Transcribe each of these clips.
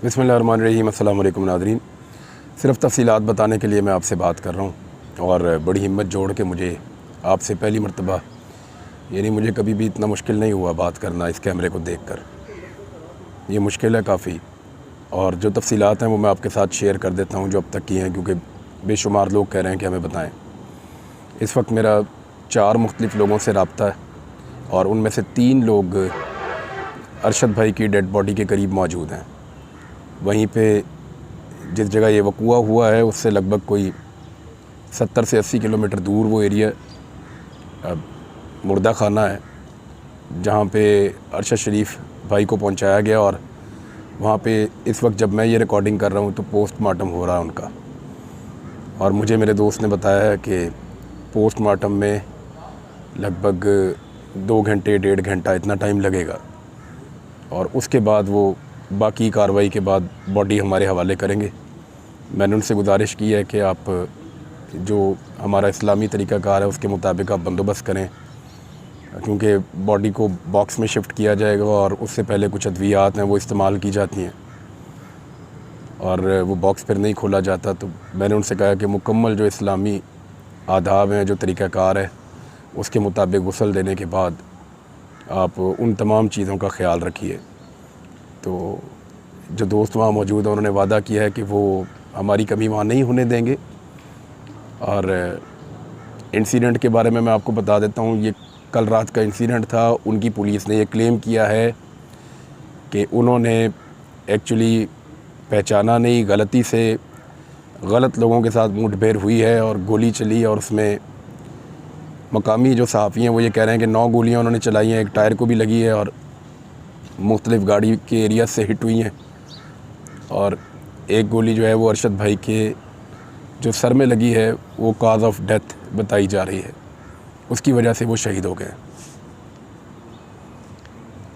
बिस्मिल्लाहिर्रहमानिर्रहीम। अस्सलाम वालेकुम नाज़रीन। सिर्फ़ तफ़सीलात बताने के लिए मैं आपसे बात कर रहा हूँ और बड़ी हिम्मत जोड़ के मुझे आपसे पहली मर्तबा यानी मुझे कभी भी इतना मुश्किल नहीं हुआ बात करना इस कैमरे को देखकर। ये मुश्किल है काफ़ी और जो तफ़सीलात हैं वो मैं आपके साथ शेयर कर देता हूँ जो अब तक की हैं, क्योंकि बेशुमार लोग कह रहे हैं कि हमें बताएँ। इस वक्त मेरा 4 मुख्तलिफ़ लोगों से रब्ता है और उनमें से 3 लोग अरशद भाई की डेड बॉडी के करीब मौजूद हैं। वहीं पे जिस जगह ये वक़ूआ हुआ है उससे लगभग कोई 70 से 80 किलोमीटर दूर वो एरिया मुर्दा खाना है, जहाँ पे अरशद शरीफ भाई को पहुँचाया गया और वहाँ पे इस वक्त जब मैं ये रिकॉर्डिंग कर रहा हूँ तो पोस्टमार्टम हो रहा है उनका। और मुझे मेरे दोस्त ने बताया है कि पोस्टमार्टम में लगभग 2 घंटे 1.5 घंटा इतना टाइम लगेगा और उसके बाद वो बाकी कार्रवाई के बाद बॉडी हमारे हवाले करेंगे। मैंने उनसे गुजारिश की है कि आप जो हमारा इस्लामी तरीक़ाकार है उसके मुताबिक आप बंदोबस्त करें, क्योंकि बॉडी को बॉक्स में शिफ्ट किया जाएगा और उससे पहले कुछ अद्वियात हैं वो इस्तेमाल की जाती हैं और वो बॉक्स फिर नहीं खोला जाता। तो मैंने उनसे कहा कि मुकम्मल जो इस्लामी आदाब हैं, जो तरीक़ाकार है उसके मुताबिक गुस्ल देने के बाद आप उन तमाम चीज़ों का ख़्याल रखिए। तो जो दोस्त वहाँ मौजूद हैं उन्होंने वादा किया है कि वो हमारी कमी वहाँ नहीं होने देंगे। और इंसिडेंट के बारे में मैं आपको बता देता हूँ, ये कल रात का इंसिडेंट था। उनकी पुलिस ने ये क्लेम किया है कि उन्होंने एक्चुअली पहचाना नहीं, गलती से गलत लोगों के साथ मुठभेड़ हुई है और गोली चली और उसमें मकामी जो सहाफ़ी हैं वो ये कह रहे हैं कि 9 गोलियाँ उन्होंने चलाई हैं, एक टायर को भी लगी है और मुख्तलिफ़ गाड़ी के एरिया से हिट हुई हैं और एक गोली जो है वो अरशद भाई के जो सर में लगी है वो काज़ ऑफ डेथ बताई जा रही है, उसकी वजह से वो शहीद हो गए।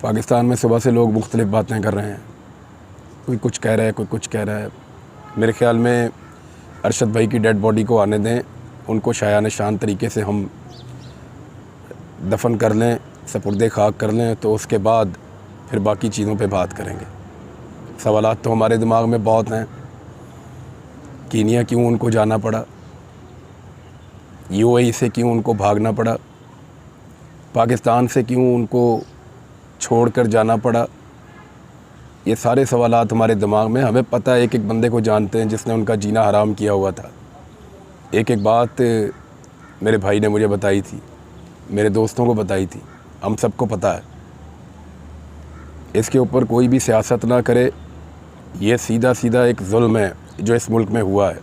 पाकिस्तान में सुबह से लोग मुख्तलिफ़ बातें कर रहे हैं, कोई कुछ कह रहा है, कोई कुछ कह रहा है। मेरे ख़्याल में अरशद भाई की डेड बॉडी को आने दें, उनको शायान शान तरीके से हम दफन कर लें, सपुर्दे खाक कर लें, तो उसके बाद फिर बाकी चीज़ों पे बात करेंगे। सवालात तो हमारे दिमाग में बहुत हैं। कीनिया क्यों उनको जाना पड़ा, यूएई से क्यों उनको भागना पड़ा, पाकिस्तान से क्यों उनको छोड़कर जाना पड़ा, ये सारे सवालात हमारे दिमाग में। हमें पता है, एक एक बंदे को जानते हैं जिसने उनका जीना हराम किया हुआ था। एक एक बात मेरे भाई ने मुझे बताई थी, मेरे दोस्तों को बताई थी, हम सबको पता है। इसके ऊपर कोई भी सियासत ना करे, ये सीधा सीधा एक जुल्म है जो इस मुल्क में हुआ है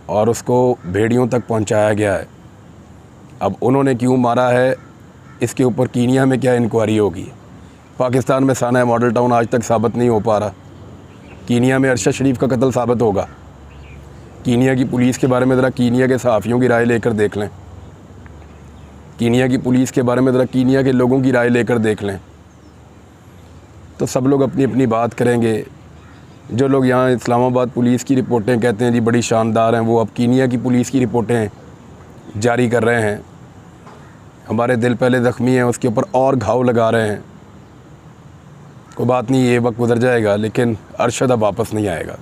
और उसको भेड़ियों तक पहुंचाया गया है। अब उन्होंने क्यों मारा है इसके ऊपर कीनिया में क्या इंक्वायरी होगी। पाकिस्तान में साना मॉडल टाउन आज तक साबित नहीं हो पा रहा, कीनिया में अरशद शरीफ का कत्ल साबित होगा। कीनिया की पुलिस के बारे में ज़रा कीनिया के सहाफ़ियों की राय लेकर देख लें, कीनिया की पुलिस के बारे में ज़रा कीनिया के लोगों की राय लेकर देख लें, तो सब लोग अपनी अपनी बात करेंगे। जो लोग यहाँ इस्लामाबाद पुलिस की रिपोर्टें कहते हैं जी बड़ी शानदार हैं, वो अब कीनिया की पुलिस की रिपोर्टें जारी कर रहे हैं। हमारे दिल पहले ज़ख्मी हैं, उसके ऊपर और घाव लगा रहे हैं। कोई बात नहीं, ये वक्त गुजर जाएगा, लेकिन अरशद अब वापस नहीं आएगा।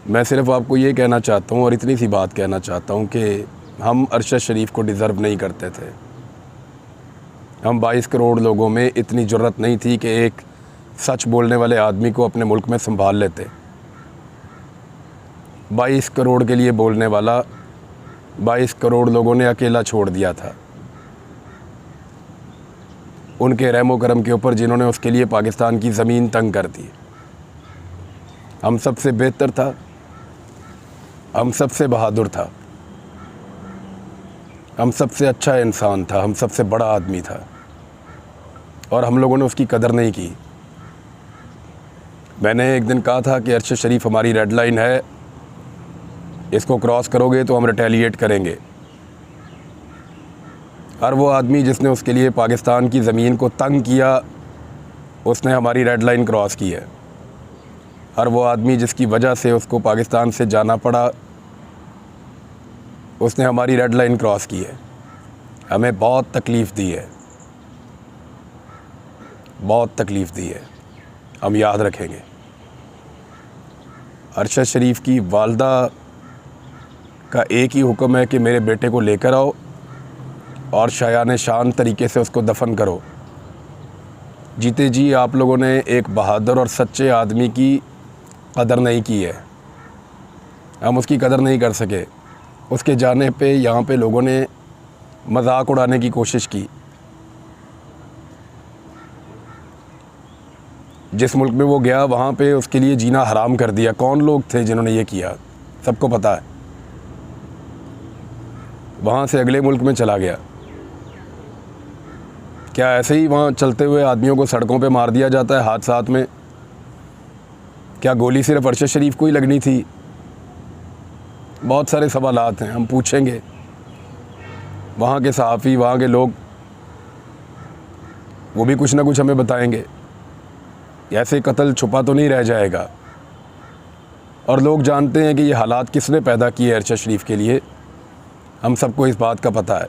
मैं सिर्फ़ आपको ये कहना चाहता हूँ और इतनी सी बात कहना चाहता हूँ कि हम अरशद शरीफ को डिज़र्व नहीं करते थे। हम 22 करोड़ लोगों में इतनी जुर्रत नहीं थी कि एक सच बोलने वाले आदमी को अपने मुल्क में संभाल लेते। 22 करोड़ के लिए बोलने वाला 22 करोड़ लोगों ने अकेला छोड़ दिया था। उनके रहमो करम के ऊपर जिन्होंने उसके लिए पाकिस्तान की ज़मीन तंग कर दी। हम सबसे बेहतर था, हम सबसे बहादुर था, हम सबसे अच्छा इंसान था, हम सबसे बड़ा आदमी था और हम लोगों ने उसकी कदर नहीं की। मैंने एक दिन कहा था कि अरशद शरीफ हमारी रेड लाइन है, इसको क्रॉस करोगे तो हम रिटेलिएट करेंगे। हर वो आदमी जिसने उसके लिए पाकिस्तान की ज़मीन को तंग किया, उसने हमारी रेड लाइन क्रॉस की है। हर वो आदमी जिसकी वजह से उसको पाकिस्तान से जाना पड़ा, उसने हमारी रेड लाइन क्रॉस की है। हमें बहुत तकलीफ़ दी है, बहुत तकलीफ़ दी है। हम याद रखेंगे। अरशद शरीफ की वालदा का एक ही हुक्म है कि मेरे बेटे को लेकर आओ और शायान शान तरीके से उसको दफन करो। जीते जी आप लोगों ने एक बहादुर और सच्चे आदमी की कदर नहीं की है, हम उसकी कदर नहीं कर सके। उसके जाने पे यहाँ पे लोगों ने मजाक उड़ाने की कोशिश की। जिस मुल्क में वो गया वहाँ पे उसके लिए जीना हराम कर दिया। कौन लोग थे जिन्होंने ये किया, सबको पता है। वहाँ से अगले मुल्क में चला गया। क्या ऐसे ही वहाँ चलते हुए आदमियों को सड़कों पे मार दिया जाता है हादसात में? क्या गोली सिर्फ अरशद शरीफ को ही लगनी थी? बहुत सारे सवालात हैं, हम पूछेंगे। वहाँ के सहाफ़ी, वहाँ के लोग, वो भी कुछ ना कुछ हमें बताएंगे। ऐसे कत्ल छुपा तो नहीं रह जाएगा। और लोग जानते हैं कि ये हालात किसने पैदा किए अरशद शरीफ के लिए, हम सबको इस बात का पता है।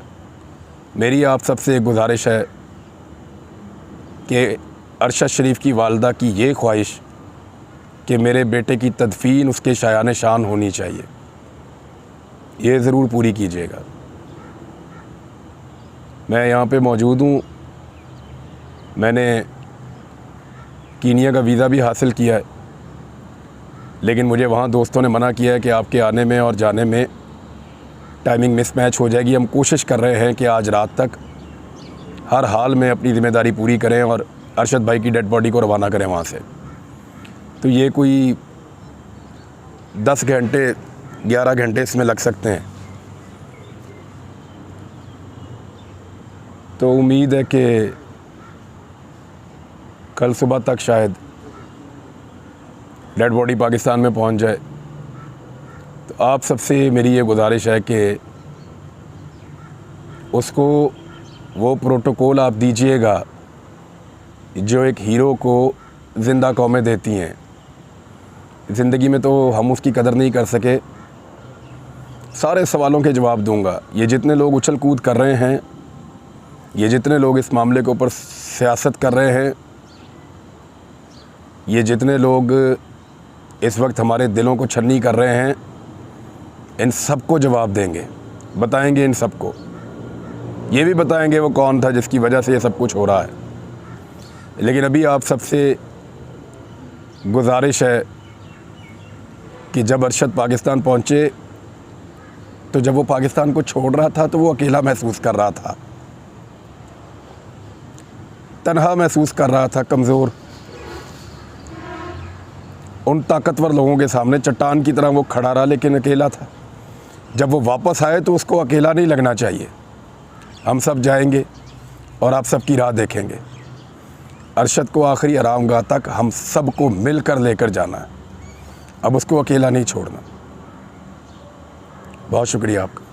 मेरी आप सबसे एक गुजारिश है कि अरशद शरीफ की वालदा की ये ख्वाहिश कि मेरे बेटे की तदफीन उसके शायान शान होनी चाहिए, ये ज़रूर पूरी कीजिएगा। मैं यहाँ पे मौजूद हूँ। मैंने कीनिया का वीज़ा भी हासिल किया है, लेकिन मुझे वहाँ दोस्तों ने मना किया है कि आपके आने में और जाने में टाइमिंग मिसमैच हो जाएगी। हम कोशिश कर रहे हैं कि आज रात तक हर हाल में अपनी ज़िम्मेदारी पूरी करें और अरशद भाई की डेड बॉडी को रवाना करें वहाँ से। तो ये कोई 10 घंटे 11 घंटे इसमें लग सकते हैं। तो उम्मीद है कि कल सुबह तक शायद डेड बॉडी पाकिस्तान में पहुंच जाए। तो आप सबसे मेरी ये गुजारिश है कि उसको वो प्रोटोकॉल आप दीजिएगा जो एक हीरो को ज़िंदा कौमें देती हैं। ज़िंदगी में तो हम उसकी कदर नहीं कर सके। सारे सवालों के जवाब दूंगा। ये जितने लोग उछल कूद कर रहे हैं, ये जितने लोग इस मामले के ऊपर सियासत कर रहे हैं, ये जितने लोग इस वक्त हमारे दिलों को छन्नी कर रहे हैं, इन सबको जवाब देंगे, बताएंगे इन सबको। ये भी बताएंगे वो कौन था जिसकी वजह से ये सब कुछ हो रहा है। लेकिन अभी आप सबसे गुजारिश है कि जब अरशद पाकिस्तान पहुँचे तो जब वो पाकिस्तान को छोड़ रहा था तो वो अकेला महसूस कर रहा था, तन्हा महसूस कर रहा था, कमज़ोर। उन ताकतवर लोगों के सामने चट्टान की तरह वो खड़ा रहा, लेकिन अकेला था। जब वो वापस आए तो उसको अकेला नहीं लगना चाहिए। हम सब जाएंगे और आप सबकी राह देखेंगे। अरशद को आखिरी आरामगाह तक हम सबको मिलकर लेकर जाना है। अब उसको अकेला नहीं छोड़ना। बहुत शुक्रिया आपका।